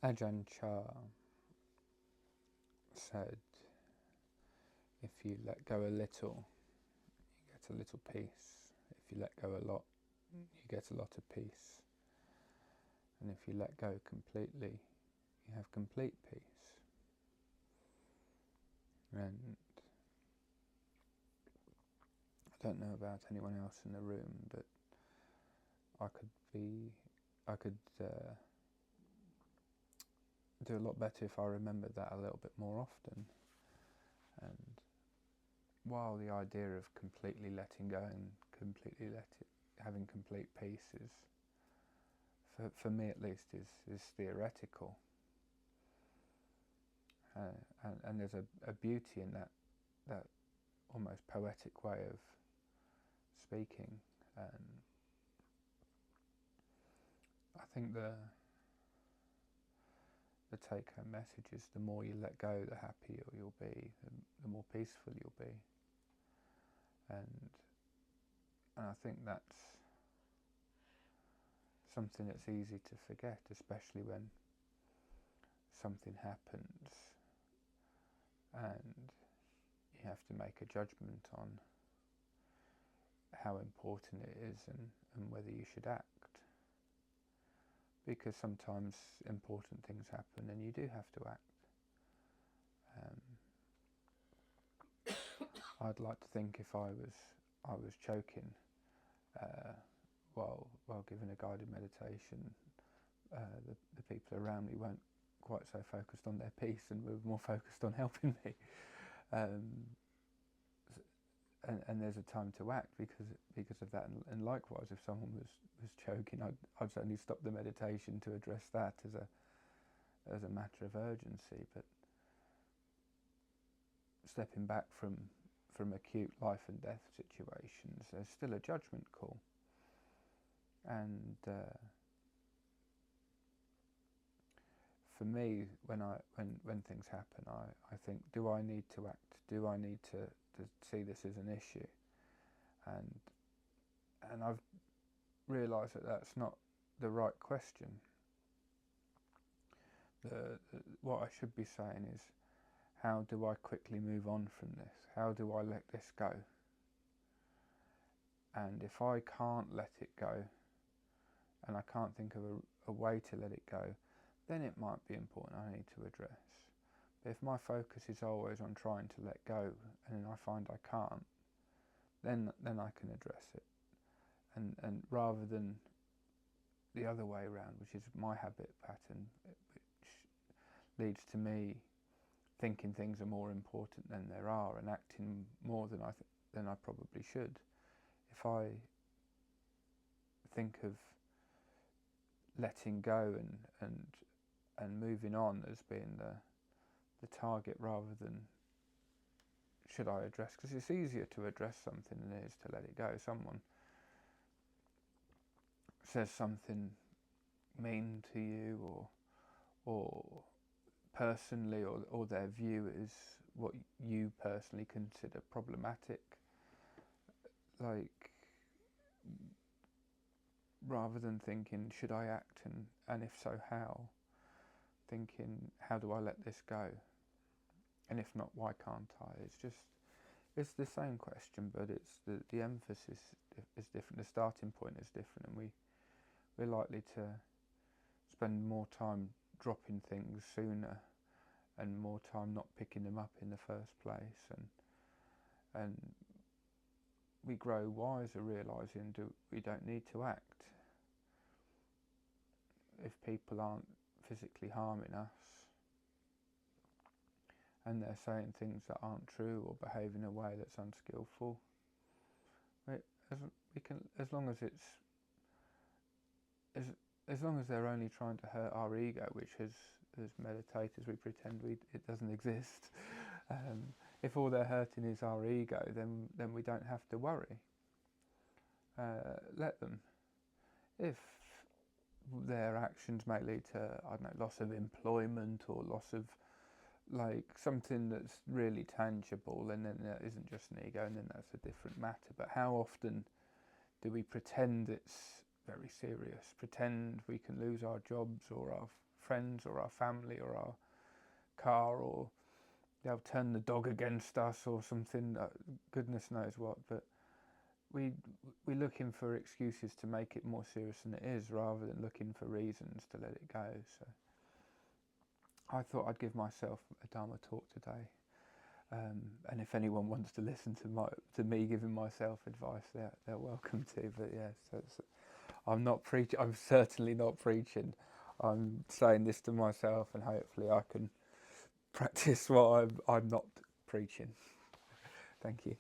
Ajahn Chah said, if you let go a little, you get a little peace. If you let go a lot, you get a lot of peace. And if you let go completely, you have complete peace. And I don't know about anyone else in the room, but I could do a lot better if I remembered that a little bit more often. And while the idea of completely letting go and having complete peace is, for me at least, is theoretical, and there's a beauty in that almost poetic way of speaking. And I think the take-home message is the more you let go, the happier you'll be, the more peaceful you'll be. And I think that's something that's easy to forget, especially when something happens and you have to make a judgment on how important it is and whether you should act. Because sometimes important things happen and you do have to act. I'd like to think if I was choking while giving a guided meditation, the people around me weren't quite so focused on their peace and were more focused on helping me. And there's a time to act because of that. And likewise, if someone was choking, I'd certainly stop the meditation to address that as a matter of urgency. But stepping back from acute life and death situations, there's still a judgment call. And for me, when things happen, I think, do I need to act? Do I need to see this as an issue? And I've realised that that's not the right question. What I should be saying is, how do I quickly move on from this? How do I let this go? And if I can't let it go, and I can't think of a way to let it go, then it might be important I need to address. But if my focus is always on trying to let go, and I find I can't, then I can address it. And rather than the other way around, which is my habit pattern, which leads to me thinking things are more important than there are and acting more than I probably should. If I think of letting go and moving on as being the target rather than should I address, because it's easier to address something than it is to let it go. Someone says something mean to you or personally, or their view is what you personally consider problematic, like, rather than thinking should I act and if so how, thinking how do I let this go, and if not, why can't I? It's the same question, but it's the emphasis is different, the starting point is different, and we're likely to spend more time dropping things sooner and more time not picking them up in the first place, and we grow wiser realising we don't need to act. If people aren't physically harming us and they're saying things that aren't true or behaving in a way that's unskillful, as long as they're only trying to hurt our ego, which as meditators we pretend it doesn't exist. If all they're hurting is our ego, then we don't have to worry. Let them. If their actions may lead to, I don't know, loss of employment or loss of like something that's really tangible, and then that isn't just an ego, and then that's a different matter. But how often do we pretend it's very serious, pretend we can lose our jobs or our friends or our family or our car, or they'll turn the dog against us or something, goodness knows what. But we're looking for excuses to make it more serious than it is, rather than looking for reasons to let it go. So I thought I'd give myself a Dhamma talk today, and if anyone wants to listen to me giving myself advice, they're welcome to. But yeah, so I'm not preaching. I'm certainly not preaching. I'm saying this to myself, and hopefully I can practice what I'm not preaching. Thank you.